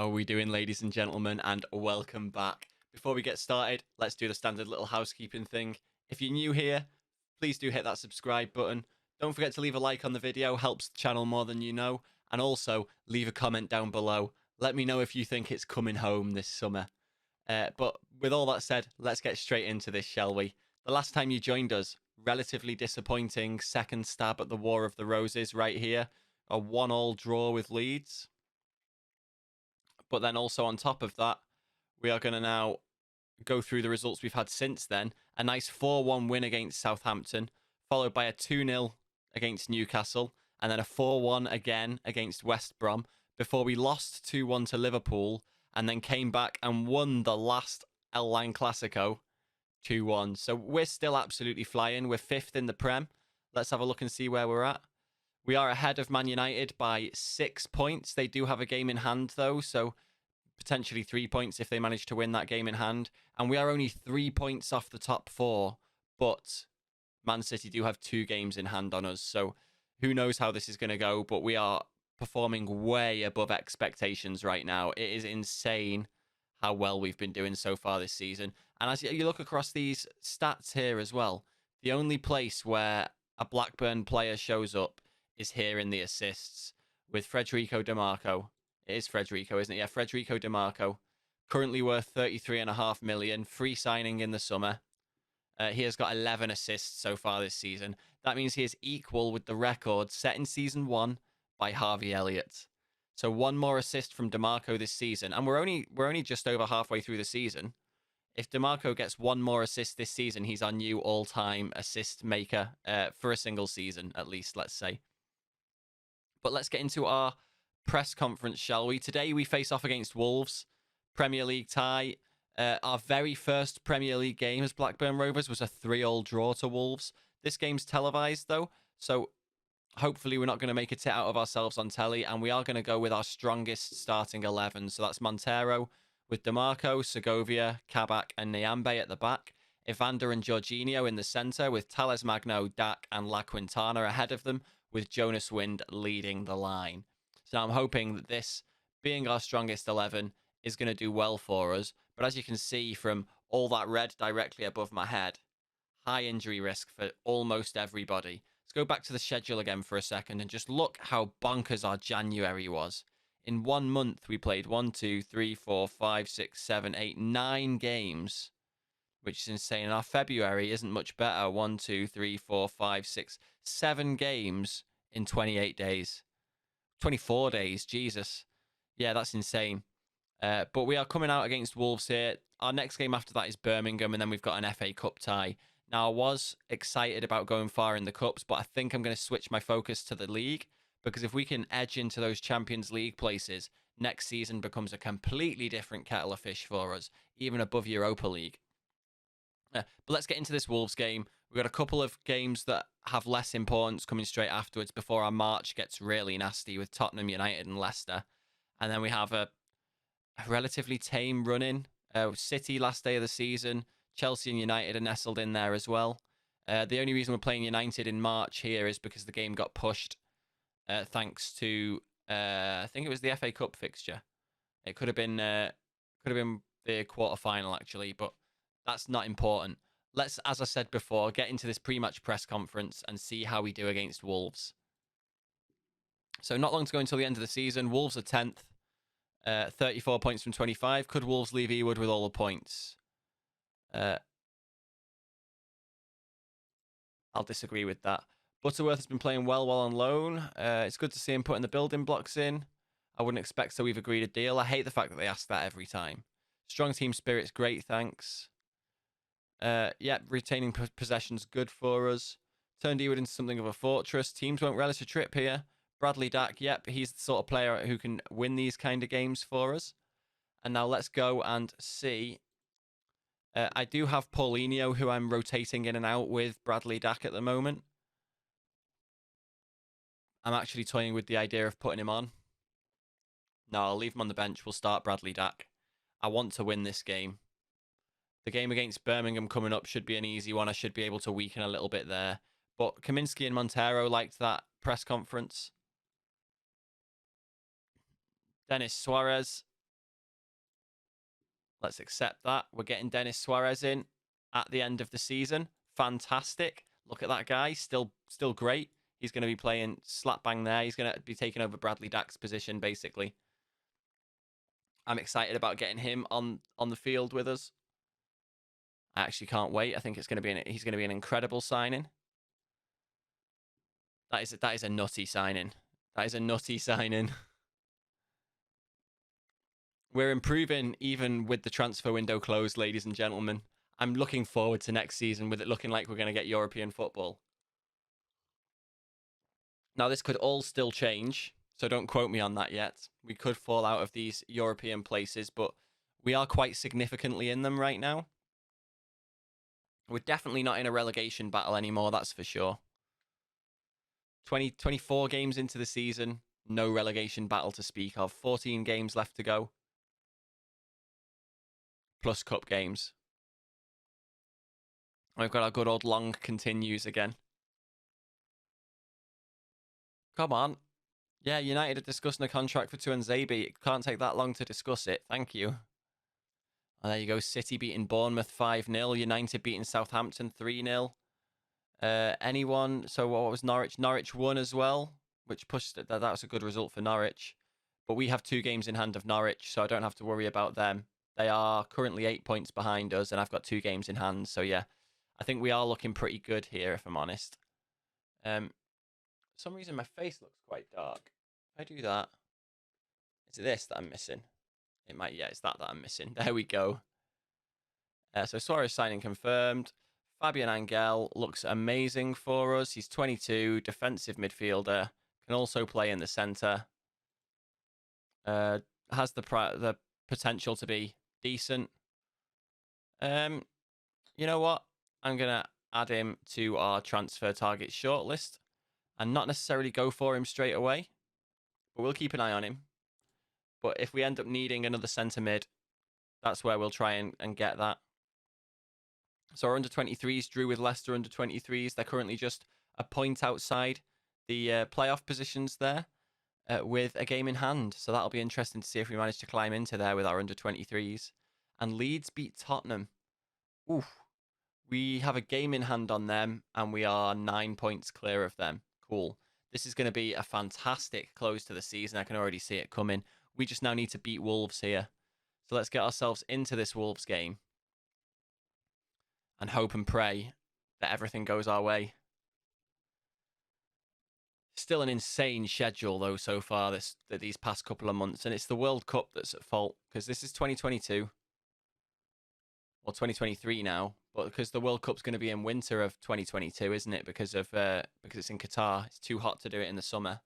How are we doing, ladies and gentlemen, and welcome back. Before we get started, let's do the standard little housekeeping thing. If you're new here, please do hit that subscribe button. Don't forget to leave a like on the video, helps the channel more than you know. And also, leave a comment down below. Let me know if you think it's coming home this summer. But with all that said, let's get straight into this, shall we? The last time you joined us, relatively disappointing second stab at the War of the Roses right here. A 1-1 draw with Leeds. But then also on top of that, we are going to now go through the results we've had since then. A nice 4-1 win against Southampton, followed by a 2-0 against Newcastle, and then a 4-1 again against West Brom, before we lost 2-1 to Liverpool, and then came back and won the last El Line Clasico 2-1. So we're still absolutely flying. We're 5th in the Prem. Let's have a look and see where we're at. We are ahead of Man United by 6 points. They do have a game in hand, though, so potentially 3 points if they manage to win that game in hand. And we are only 3 points off the top 4, but Man City do have 2 games in hand on us, so who knows how this is going to go, but we are performing way above expectations right now. It is insane how well we've been doing so far this season. And as you look across these stats here as well, the only place where a Blackburn player shows up is here in the assists with Federico Dimarco. It is Federico, isn't it? Yeah, Federico Dimarco, currently worth 33.5 million, free signing in the summer. He has got 11 assists so far this season. That means he is equal with the record set in season 1 by Harvey Elliott. So 1 more assist from Dimarco this season, and we're only just over halfway through the season. If Dimarco gets 1 more assist this season, he's our new all-time assist maker for a single season, at least, let's say. But let's get into our press conference, shall we? Today we face off against Wolves, Premier League tie. Our very first Premier League game as Blackburn Rovers was a 3-3 draw to Wolves. This game's televised, though, so hopefully we're not going to make a tit out of ourselves on telly, and we are going to go with our strongest starting 11. So that's Montero with Dimarco, Segovia, Kabak, and Nyambe at the back. Evander and Jorginho in the centre, with Tales Magno, Dak, and La Quintana ahead of them, with Jonas Wind leading the line. So I'm hoping that this, being our strongest 11, is going to do well for us. But as you can see from all that red directly above my head, high injury risk for almost everybody. Let's go back to the schedule again for a second and just look how bonkers our January was. In 1 month, we played 1, 2, 3, 4, 5, 6, 7, 8, 9 games, which is insane. And our February isn't much better. 1, 2, 3, 4, 5, 6, 7 games in 28 days. 24 days, Jesus. Yeah, that's insane. But we are coming out against Wolves here. Our next game after that is Birmingham, and then we've got an FA Cup tie. Now, I was excited about going far in the Cups, but I think I'm going to switch my focus to the league, because if we can edge into those Champions League places, next season becomes a completely different kettle of fish for us, even above Europa League. But let's get into this Wolves game. We've got a couple of games that have less importance coming straight afterwards before our March gets really nasty with Tottenham, United, and Leicester. And then we have a relatively tame run-in. City last day of the season. Chelsea and United are nestled in there as well. The only reason we're playing United in March here is because the game got pushed thanks to, I think it was the FA Cup fixture. It could have been the quarter-final, actually, but that's not important. Let's, as I said before, get into this pre-match press conference and see how we do against Wolves. So not long to go until the end of the season. Wolves are 10th. 34 points from 25. Could Wolves leave Ewood with all the points? I'll disagree with that. Butterworth has been playing well while on loan. It's good to see him putting the building blocks in. I wouldn't expect, so we've agreed a deal. I hate the fact that they ask that every time. Strong team spirit's great, thanks. Yeah, retaining possession's good for us. Turned Ewood into something of a fortress. Teams won't relish a trip here. Bradley Dack, yep, he's the sort of player who can win these kind of games for us. And now let's go and see. I do have Paulinho, who I'm rotating in and out with Bradley Dack at the moment. I'm actually toying with the idea of putting him on. No, I'll leave him on the bench. We'll start Bradley Dack. I want to win this game. The game against Birmingham coming up should be an easy one. I should be able to weaken a little bit there. But Kaminsky and Montero liked that press conference. Denis Suarez. Let's accept that. We're getting Denis Suarez in at the end of the season. Fantastic. Look at that guy. Still great. He's going to be playing slap bang there. He's going to be taking over Bradley Dack's position, basically. I'm excited about getting him on the field with us. I actually can't wait. I think he's going to be an incredible signing. That is a nutty signing. That is a nutty signing. We're improving even with the transfer window closed, ladies and gentlemen. I'm looking forward to next season with it looking like we're going to get European football. Now, this could all still change, so don't quote me on that yet. We could fall out of these European places, but we are quite significantly in them right now. We're definitely not in a relegation battle anymore, that's for sure. 24 games into the season, no relegation battle to speak of. 14 games left to go. Plus cup games. We've got our good old long continues again. Come on. Yeah, United are discussing a contract for Tuanzebe. It can't take that long to discuss it. Thank you. And there you go. City beating Bournemouth 5-0. United beating Southampton 3-0. Anyone? So what was Norwich? Norwich won as well, which pushed it. That was a good result for Norwich. But we have 2 games in hand of Norwich, so I don't have to worry about them. They are currently 8 points behind us, and I've got 2 games in hand. So yeah, I think we are looking pretty good here, if I'm honest. For some reason, my face looks quite dark. If I do that, is it this that I'm missing? It might, yeah, it's that I'm missing. There we go. So Suarez signing confirmed. Fabian Angel looks amazing for us. He's 22, defensive midfielder. Can also play in the centre. Has the potential to be decent. You know what? I'm going to add him to our transfer target shortlist and not necessarily go for him straight away, but we'll keep an eye on him. But if we end up needing another centre mid, that's where we'll try and get that. So our under-23s drew with Leicester under-23s. They're currently just a point outside the playoff positions there with a game in hand. So that'll be interesting to see if we manage to climb into there with our under-23s. And Leeds beat Tottenham. Oof. We have a game in hand on them, and we are 9 points clear of them. Cool. This is going to be a fantastic close to the season. I can already see it coming. We just now need to beat Wolves here. So let's get ourselves into this Wolves game and hope and pray that everything goes our way. Still an insane schedule, though, so far these past couple of months. And it's the World Cup that's at fault, because this is 2022. Or 2023 now, but because the World Cup's going to be in winter of 2022, isn't it? Because it's in Qatar. It's too hot to do it in the summer.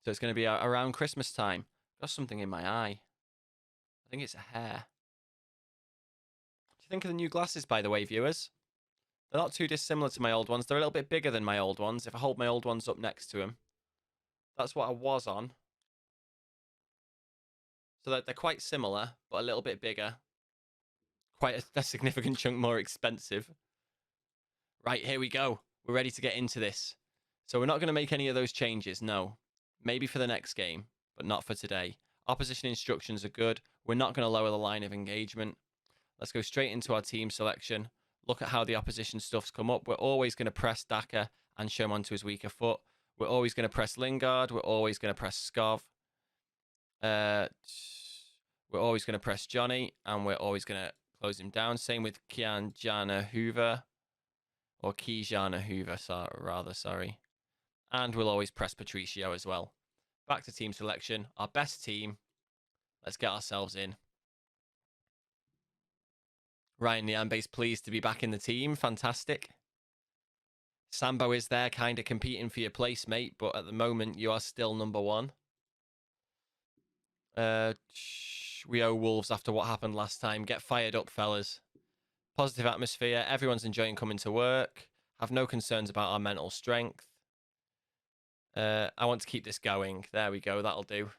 So it's going to be around Christmas time. Got something in my eye. I think it's a hair. What do you think of the new glasses, by the way, viewers? They're not too dissimilar to my old ones. They're a little bit bigger than my old ones. If I hold my old ones up next to them, that's what I was on. So they're quite similar, but a little bit bigger. Quite a significant chunk more expensive. Right, here we go. We're ready to get into this. So we're not going to make any of those changes, no. Maybe for the next game, but not for today. Opposition instructions are good. We're not going to lower the line of engagement. Let's go straight into our team selection. Look at how the opposition stuff's come up. We're always going to press Daka and show him onto his weaker foot. We're always going to press Lingard. We're always going to press Skov. We're always going to press Johnny, and we're always going to close him down. Same with Kianjana Hoover, or Kijana Hoover, sorry. And we'll always press Patricio as well. Back to team selection. Our best team. Let's get ourselves in. Ryan Niambe's pleased to be back in the team. Fantastic. Sambo is there, kind of competing for your place, mate, but at the moment, you are still number 1. We owe Wolves after what happened last time. Get fired up, fellas. Positive atmosphere. Everyone's enjoying coming to work. Have no concerns about our mental strength. I want to keep this going. There we go. That'll do.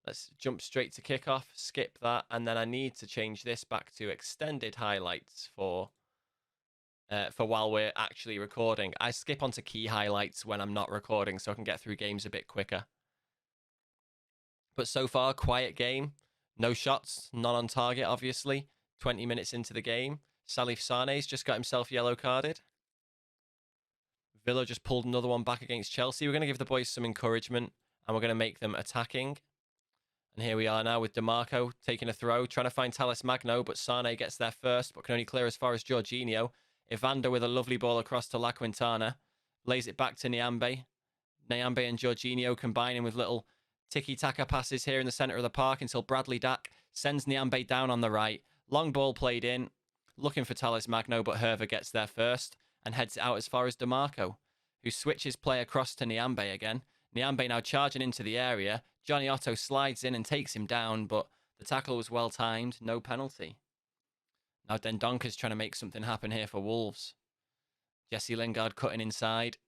Let's jump straight to kickoff. Skip that. And then I need to change this back to extended highlights for while we're actually recording. I skip onto key highlights when I'm not recording so I can get through games a bit quicker. But so far, quiet game. No shots, none on target, obviously. 20 minutes into the game. Salif Sane's just got himself yellow carded. Villa just pulled another one back against Chelsea. We're going to give the boys some encouragement, and we're going to make them attacking. And here we are now with DeMarco taking a throw, trying to find Talles Magno, but Sane gets there first, but can only clear as far as Jorginho. Evander with a lovely ball across to La Quintana. Lays it back to Nyambe. Nyambe and Jorginho combining with little tiki-taka passes here in the centre of the park until Bradley Dack sends Nyambe down on the right. Long ball played in, looking for Talles Magno, but Hervé gets there first and heads it out as far as DeMarco, who switches play across to Nyambe again. Nyambe now charging into the area. Johnny Otto slides in and takes him down, but the tackle was well timed, no penalty. Now Dendonka's trying to make something happen here for Wolves. Jesse Lingard cutting inside.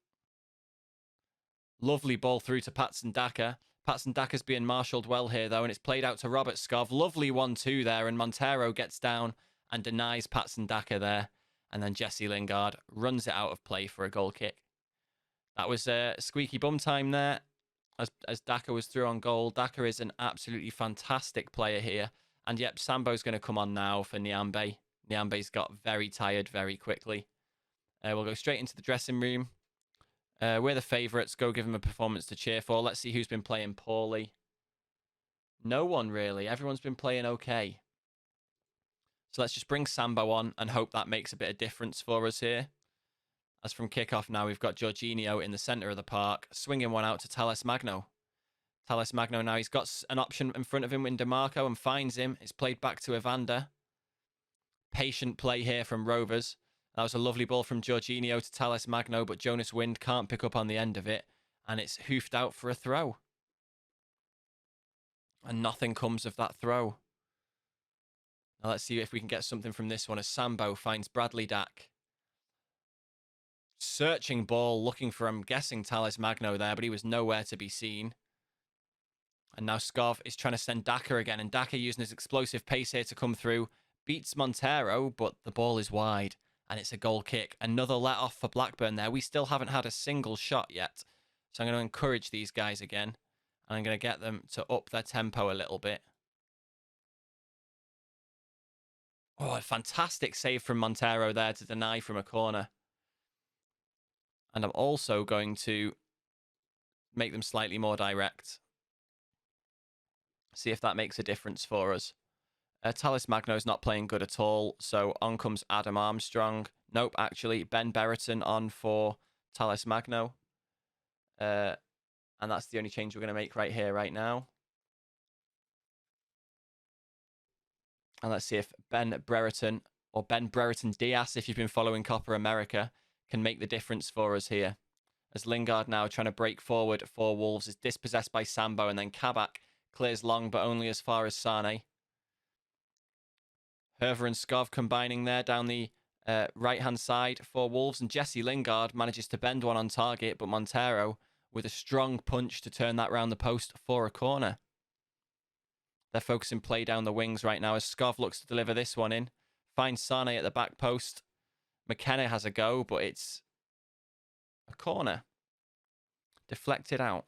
Lovely ball through to Patson Daka. Patson Daka's being marshalled well here, though, and it's played out to Robert Skov. Lovely 1-2 there, and Montero gets down and denies Patson Daka there. And then Jesse Lingard runs it out of play for a goal kick. That was squeaky bum time there as Daka was through on goal. Daka is an absolutely fantastic player here. And yep, Sambo's going to come on now for Nyambe. Nyambe's got very tired very quickly. We'll go straight into the dressing room. We're the favourites. Go give him a performance to cheer for. Let's see who's been playing poorly. No one, really. Everyone's been playing okay. So let's just bring Sambo on and hope that makes a bit of difference for us here. As from kickoff now, we've got Jorginho in the centre of the park, swinging one out to Talles Magno. Talles Magno now, he's got an option in front of him in DeMarco and finds him. It's played back to Evander. Patient play here from Rovers. That was a lovely ball from Jorginho to Talles Magno, but Jonas Wind can't pick up on the end of it, and it's hoofed out for a throw. And nothing comes of that throw. Now let's see if we can get something from this one as Sambo finds Bradley Dack. Searching ball, looking for, I'm guessing, Talles Magno there, but he was nowhere to be seen. And now Skov is trying to send Daka again, and Daka using his explosive pace here to come through. Beats Montero, but the ball is wide, and it's a goal kick. Another let-off for Blackburn there. We still haven't had a single shot yet, so I'm going to encourage these guys again, and I'm going to get them to up their tempo a little bit. Oh, a fantastic save from Montero there to deny from a corner. And I'm also going to make them slightly more direct. See if that makes a difference for us. Talles Magno's not playing good at all, so on comes Adam Armstrong. Nope, actually, Ben Brereton on for Talles Magno. And that's the only change we're going to make right here, right now. And let's see if Ben Brereton, or Ben Brereton Diaz, if you've been following Copa America, can make the difference for us here. As Lingard now trying to break forward for Wolves is dispossessed by Sambo, and then Kabak clears long, but only as far as Sane. Hervé and Skov combining there down the right-hand side for Wolves, and Jesse Lingard manages to bend one on target, but Montero with a strong punch to turn that round the post for a corner. They're focusing play down the wings right now as Skov looks to deliver this one in. Finds Sane at the back post. McKenna has a go, but it's a corner. Deflected out.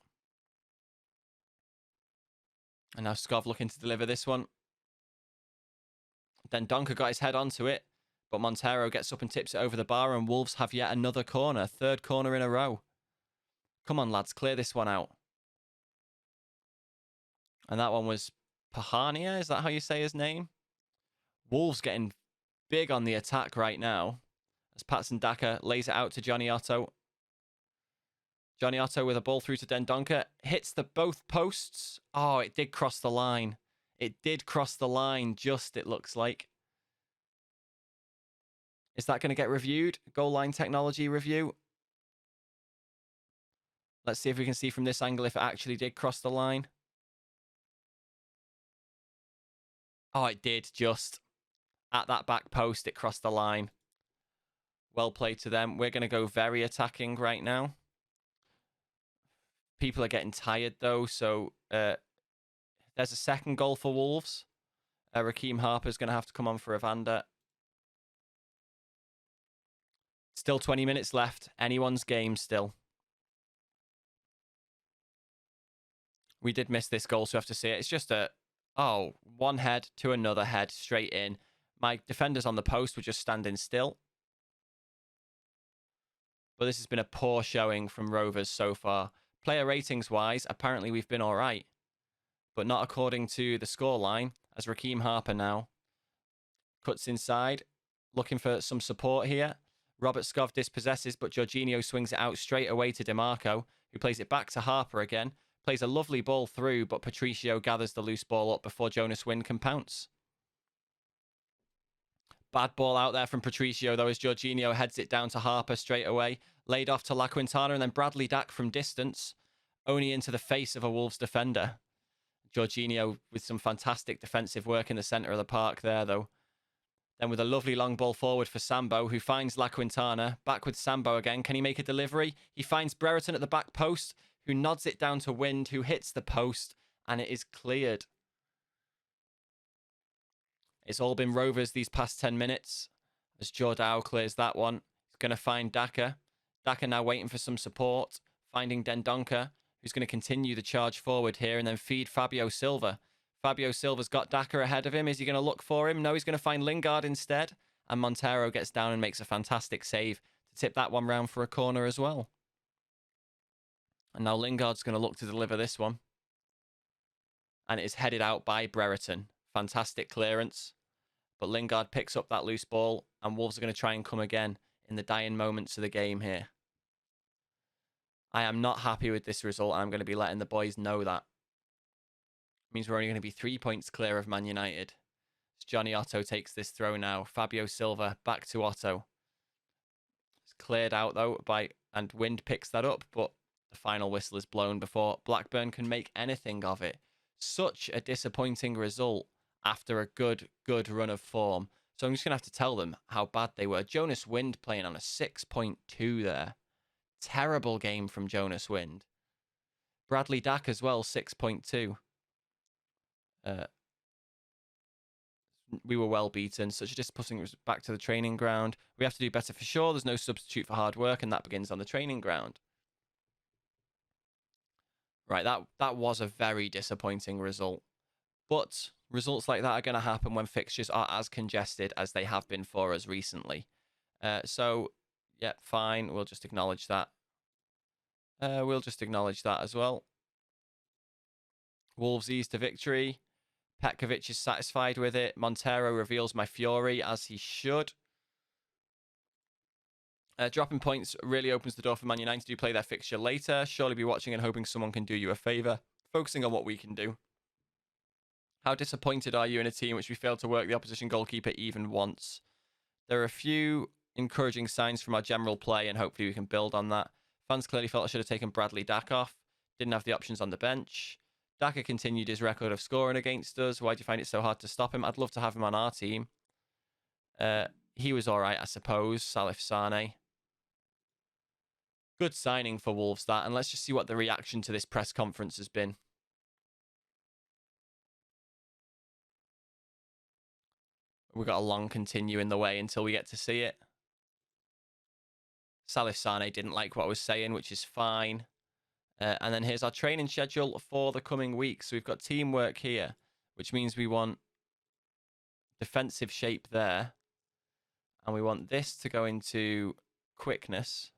And now Skov looking to deliver this one. Then Donker got his head onto it, but Montero gets up and tips it over the bar, and Wolves have yet another corner. Third corner in a row. Come on, lads, clear this one out. And that one was Pahania, is that how you say his name? Wolves getting big on the attack right now. As Patson Daka lays it out to Johnny Otto. Johnny Otto with a ball through to Dendonka. Hits the both posts. Oh, it did cross the line. It did cross the line, just, it looks like. Is that going to get reviewed? Goal line technology review. Let's see if we can see from this angle if it actually did cross the line. Oh, it did, just. At that back post, it crossed the line. Well played to them. We're going to go very attacking right now. People are getting tired, though, so there's a second goal for Wolves. Raheem Harper's going to have to come on for Evander. Still 20 minutes left. Anyone's game still. We did miss this goal, so we have to see it. It's just a Oh, one head to another head, straight in. My defenders on the post were just standing still. But this has been a poor showing from Rovers so far. Player ratings-wise, apparently we've been all right. But not according to the scoreline, as Raheem Harper now cuts inside, looking for some support here. Robert Skov dispossesses, but Jorginho swings it out straight away to DeMarco, who plays it back to Harper again. Plays a lovely ball through, but Patricio gathers the loose ball up before Jonas Wind can pounce. Bad ball out there from Patricio, though, as Jorginho heads it down to Harper straight away. Laid off to La Quintana, and then Bradley Dack from distance, only into the face of a Wolves defender. Jorginho with some fantastic defensive work in the centre of the park there, though. Then with a lovely long ball forward for Sambo, who finds La Quintana. Back with Sambo again. Can he make a delivery? He finds Brereton at the back post, who nods it down to Wind, who hits the post, and it is cleared. It's all been Rovers these past 10 minutes, as Jordao clears that one. He's going to find Daka. Daka now waiting for some support, finding Dendonka, who's going to continue the charge forward here and then feed Fabio Silva. Fabio Silva's got Daka ahead of him. Is he going to look for him? No, he's going to find Lingard instead. And Montero gets down and makes a fantastic save to tip that one round for a corner as well. And now Lingard's going to look to deliver this one. And it is headed out by Brereton. Fantastic clearance. But Lingard picks up that loose ball, and Wolves are going to try and come again in the dying moments of the game here. I am not happy with this result. I'm going to be letting the boys know that. It means we're only going to be 3 points clear of Man United. As Johnny Otto takes this throw now. Fabio Silva back to Otto. It's cleared out though and Wind picks that up, but the final whistle is blown before Blackburn can make anything of it. Such a disappointing result after a good run of form. So I'm just going to have to tell them how bad they were. Jonas Wind playing on a 6.2 there. Terrible game from Jonas Wind. Bradley Dack as well, 6.2. We were well beaten. Such a disappointing back to the training ground. We have to do better for sure. There's no substitute for hard work, and that begins on the training ground. Right, that was a very disappointing result. But results like that are going to happen when fixtures are as congested as they have been for us recently. So, yeah, fine. We'll just acknowledge that. We'll just acknowledge that as well. Wolves ease to victory. Petkovic is satisfied with it. Montero reveals my fury, as he should. Dropping points really opens the door for Man United to play their fixture later. Surely be watching and hoping someone can do you a favour. Focusing on what we can do. How disappointed are you in a team which we failed to work the opposition goalkeeper even once? There are a few encouraging signs from our general play, and hopefully we can build on that. Fans clearly felt I should have taken Bradley Dack off. Didn't have the options on the bench. Daka continued his record of scoring against us. Why do you find it so hard to stop him? I'd love to have him on our team. He was all right, I suppose. Salif Sane. Good signing for Wolves, that. And let's just see what the reaction to this press conference has been. We've got a long continue in the way until we get to see it. Salif Sane didn't like what I was saying, which is fine. And then here's our training schedule for the coming weeks. So we've got teamwork here, which means we want defensive shape there. And we want this to go into quickness.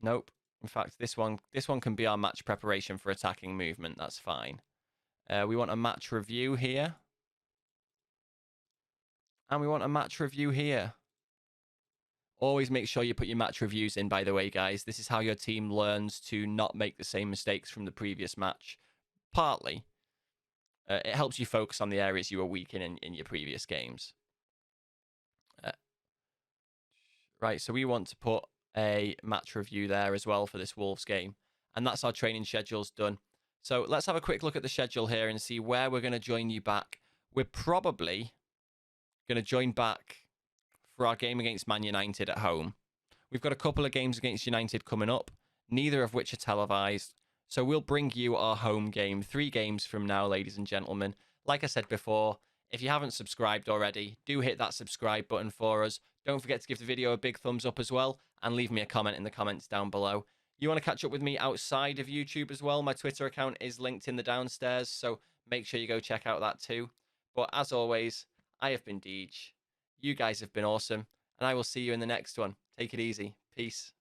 Nope. In fact, this one can be our match preparation for attacking movement. That's fine. We want a match review here. And we want a match review here. Always make sure you put your match reviews in, by the way, guys. This is how your team learns to not make the same mistakes from the previous match. Partly. It helps you focus on the areas you were weak in your previous games. Right, so we want to put a match review there as well for this Wolves game. And that's our training schedules done. So let's have a quick look at the schedule here and see where we're going to join you back. We're probably going to join back for our game against Man United at home. We've got a couple of games against United coming up, neither of which are televised. So we'll bring you our home game 3 games from now, ladies and gentlemen. Like I said before, if you haven't subscribed already, do hit that subscribe button for us. Don't forget to give the video a big thumbs up as well, and leave me a comment in the comments down below. You want to catch up with me outside of YouTube as well? My Twitter account is linked in the downstairs, so make sure you go check out that too. But as always, I have been Deej. You guys have been awesome, and I will see you in the next one. Take it easy. Peace.